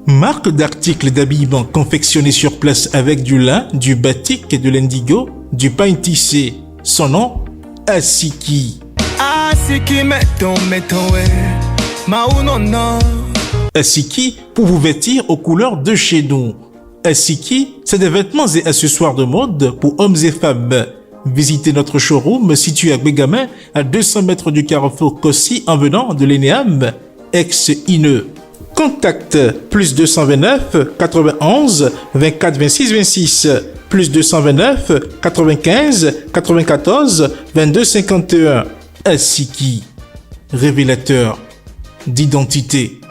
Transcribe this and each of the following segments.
Marque d'articles d'habillement confectionnés sur place avec du lin, du batik et de l'indigo, du pain tissé. Son nom, Asiki. Asiki meton maounono. Asiki pour vous vêtir aux couleurs de chez nous. Asiki, c'est des vêtements et accessoires de mode pour hommes et femmes. Visitez notre showroom situé à Bégamin, à 200 mètres du carrefour Kossi en venant de l'ENEAM, ex-INE. Contact plus 229 91 24 26 26 plus 229 95 94 22 51. Asiki, révélateur d'identité.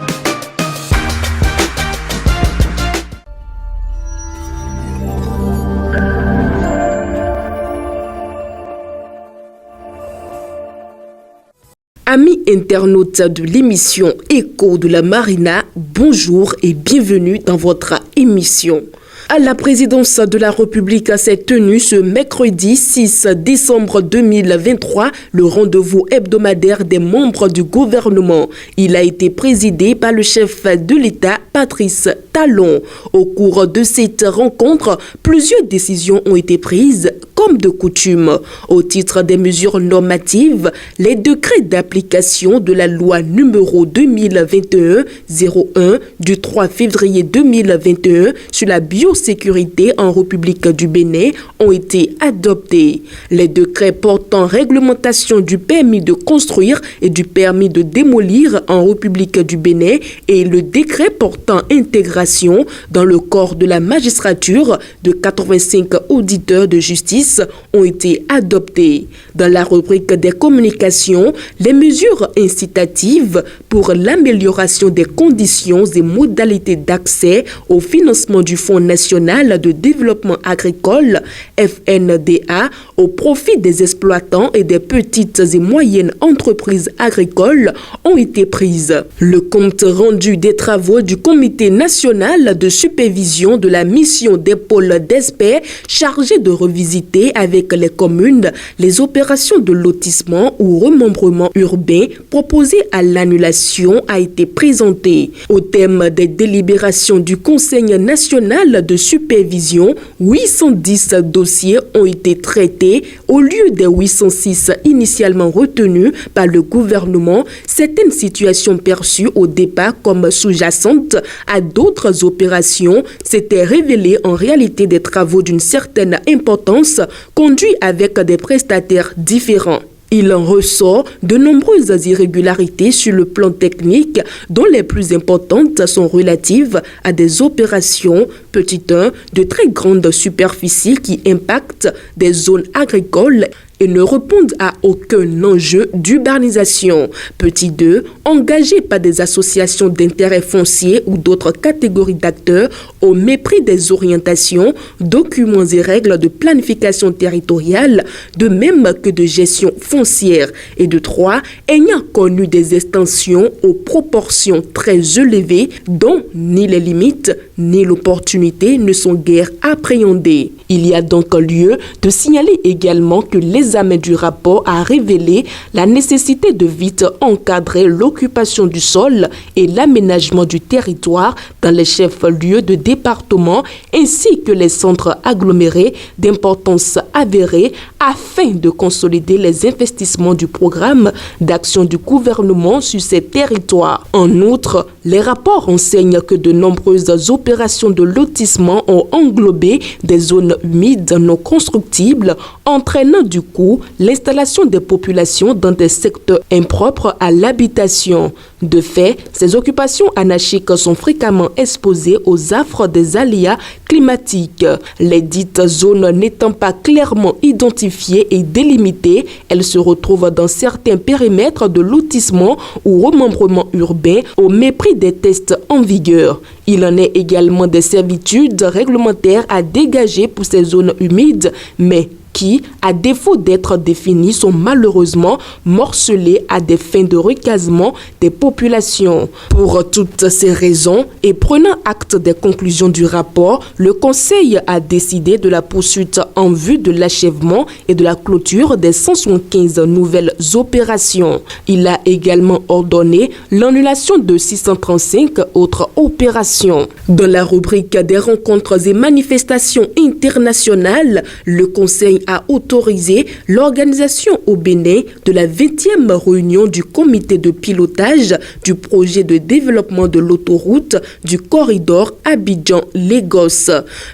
Amis internautes de l'émission Écho de la Marina, bonjour et bienvenue dans votre émission. À la présidence de la République s'est tenu ce mercredi 6 décembre 2023 le rendez-vous hebdomadaire des membres du gouvernement. Il a été présidé par le chef de l'État, Patrice Talon. Au cours de cette rencontre, plusieurs décisions ont été prises comme de coutume. Au titre des mesures normatives, les décrets d'application de la loi numéro 2021-01 du 3 février 2021 sur la biosécurité en République du Bénin ont été adoptés. Les décrets portant réglementation du permis de construire et du permis de démolir en République du Bénin et le décret portant intégration dans le corps de la magistrature de 85 auditeurs de justice ont été adoptés. Dans la rubrique des communications, les mesures incitatives pour l'amélioration des conditions et modalités d'accès au financement du Fonds national de développement agricole, FNDA, au profit des exploitants et des petites et moyennes entreprises agricoles ont été prises. Le compte rendu des travaux du Comité national de supervision de la mission des pôles d'experts chargé de revisiter avec les communes les opérations de lotissement ou remembrement urbain proposées à l'annulation a été présenté. Au thème des délibérations du Conseil national de supervision, 810 dossiers ont été traités au lieu des 806 initialement retenus par le gouvernement. Certaines situations perçues au départ comme sous-jacentes à d'autres opérations s'étaient révélées en réalité des travaux d'une certaine importance conduits avec des prestataires différents. Il en ressort de nombreuses irrégularités sur le plan technique, dont les plus importantes sont relatives à des opérations, petit 1, de très grande superficie qui impactent des zones agricoles et ne répondent à aucun enjeu d'urbanisation. Petit 2, engagés par des associations d'intérêt foncier ou d'autres catégories d'acteurs au mépris des orientations, documents et règles de planification territoriale, de même que de gestion foncière. Et de 3, ayant connu des extensions aux proportions très élevées dont ni les limites ni l'opportunité ne sont guère appréhendées. Il y a donc lieu de signaler également que l'examen du rapport a révélé la nécessité de vite encadrer l'occupation du sol et l'aménagement du territoire dans les chefs-lieux de département ainsi que les centres agglomérés d'importance avérée afin de consolider les investissements du programme d'action du gouvernement sur ces territoires. En outre, les rapports enseignent que de nombreuses opérations de lotissement ont englobé des zones humides non constructibles, entraînant du coup l'installation des populations dans des secteurs impropres à l'habitation. De fait, ces occupations anarchiques sont fréquemment exposées aux affres des aléas climatiques. Les dites zones n'étant pas clairement identifiées et délimitées, elles se retrouvent dans certains périmètres de lotissement ou remembrement urbain au mépris des tests en vigueur. Il en est également des servitudes réglementaires à dégager pour ces zones humides, mais qui, à défaut d'être définis, sont malheureusement morcelés à des fins de recasement des populations. Pour toutes ces raisons, et prenant acte des conclusions du rapport, le Conseil a décidé de la poursuite en vue de l'achèvement et de la clôture des 175 nouvelles opérations. Il a également ordonné l'annulation de 635 autres opérations. Dans la rubrique des rencontres et manifestations internationales, le Conseil a autorisé l'organisation au Bénin de la 20e réunion du comité de pilotage du projet de développement de l'autoroute du corridor Abidjan-Lagos.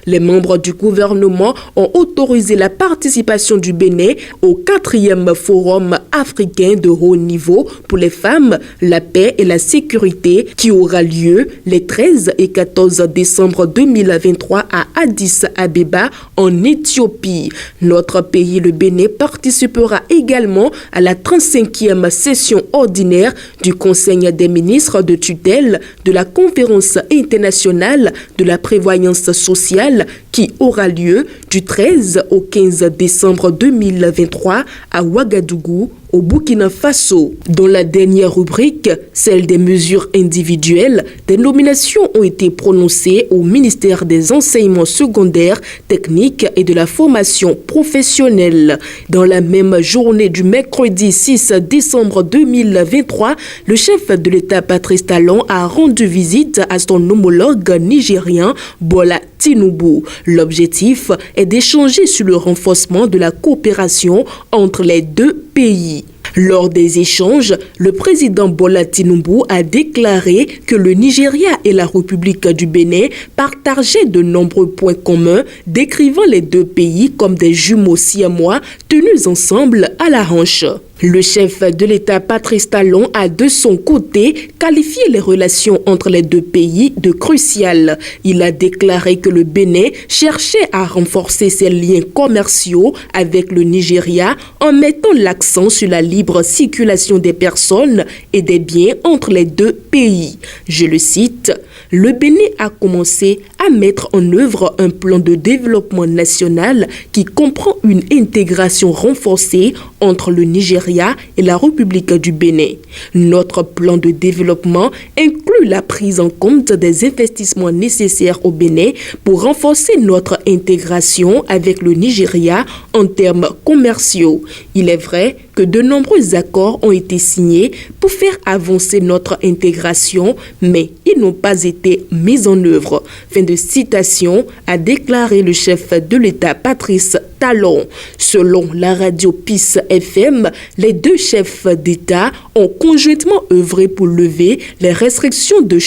Les membres du gouvernement ont autorisé la participation du Bénin au 4e forum africain de haut niveau pour les femmes, la paix et la sécurité qui aura lieu les 13 et 14 décembre 2023 à Addis Abeba en Éthiopie. Notre pays, le Bénin, participera également à la 35e session ordinaire du Conseil des ministres de tutelle de la Conférence internationale de la prévoyance sociale qui aura lieu du 13 au 15 décembre 2023 à Ouagadougou, au Burkina Faso. Dans la dernière rubrique, celle des mesures individuelles, des nominations ont été prononcées au ministère des enseignements secondaires, techniques et de la formation professionnelle. Dans la même journée du mercredi 6 décembre 2023, le chef de l'État Patrice Talon a rendu visite à son homologue nigérien Bola Tinubu. L'objectif est d'échanger sur le renforcement de la coopération entre les deux pays. Lors des échanges, le président Bola Tinubu a déclaré que le Nigeria et la République du Bénin partageaient de nombreux points communs, décrivant les deux pays comme des jumeaux siamois tenus ensemble à la hanche. Le chef de l'État Patrice Talon a de son côté qualifié les relations entre les deux pays de cruciales. Il a déclaré que le Bénin cherchait à renforcer ses liens commerciaux avec le Nigeria en mettant l'accent sur la libre circulation des personnes et des biens entre les deux pays. Je le cite, « Le Bénin a commencé à mettre en œuvre un plan de développement national qui comprend une intégration renforcée entre le Nigeria et la République du Bénin. Notre plan de développement inclut la prise en compte des investissements nécessaires au Bénin pour renforcer notre intégration avec le Nigeria en termes commerciaux. Il est vrai que de nombreux accords ont été signés pour faire avancer notre intégration, mais ils n'ont pas été mis en œuvre. » Fin de citation, a déclaré le chef de l'État Patrice Talon. Selon la radio Peace FM, les deux chefs d'État ont conjointement œuvré pour lever les restrictions de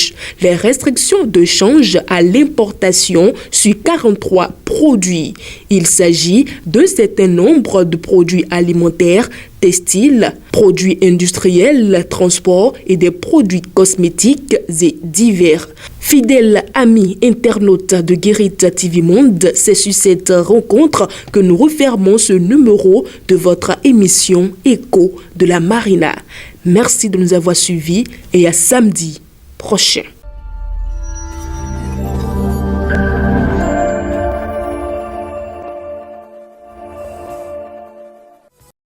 change à l'importation sur 43 produits. Il s'agit d'un certain nombre de produits alimentaires, textiles, produits industriels, transports et des produits cosmétiques et divers. Fidèles amis internautes de Guérit TV Monde, c'est sur cette rencontre que nous refermons ce numéro de votre émission Écho de la Marina. Merci de nous avoir suivis et à samedi prochain.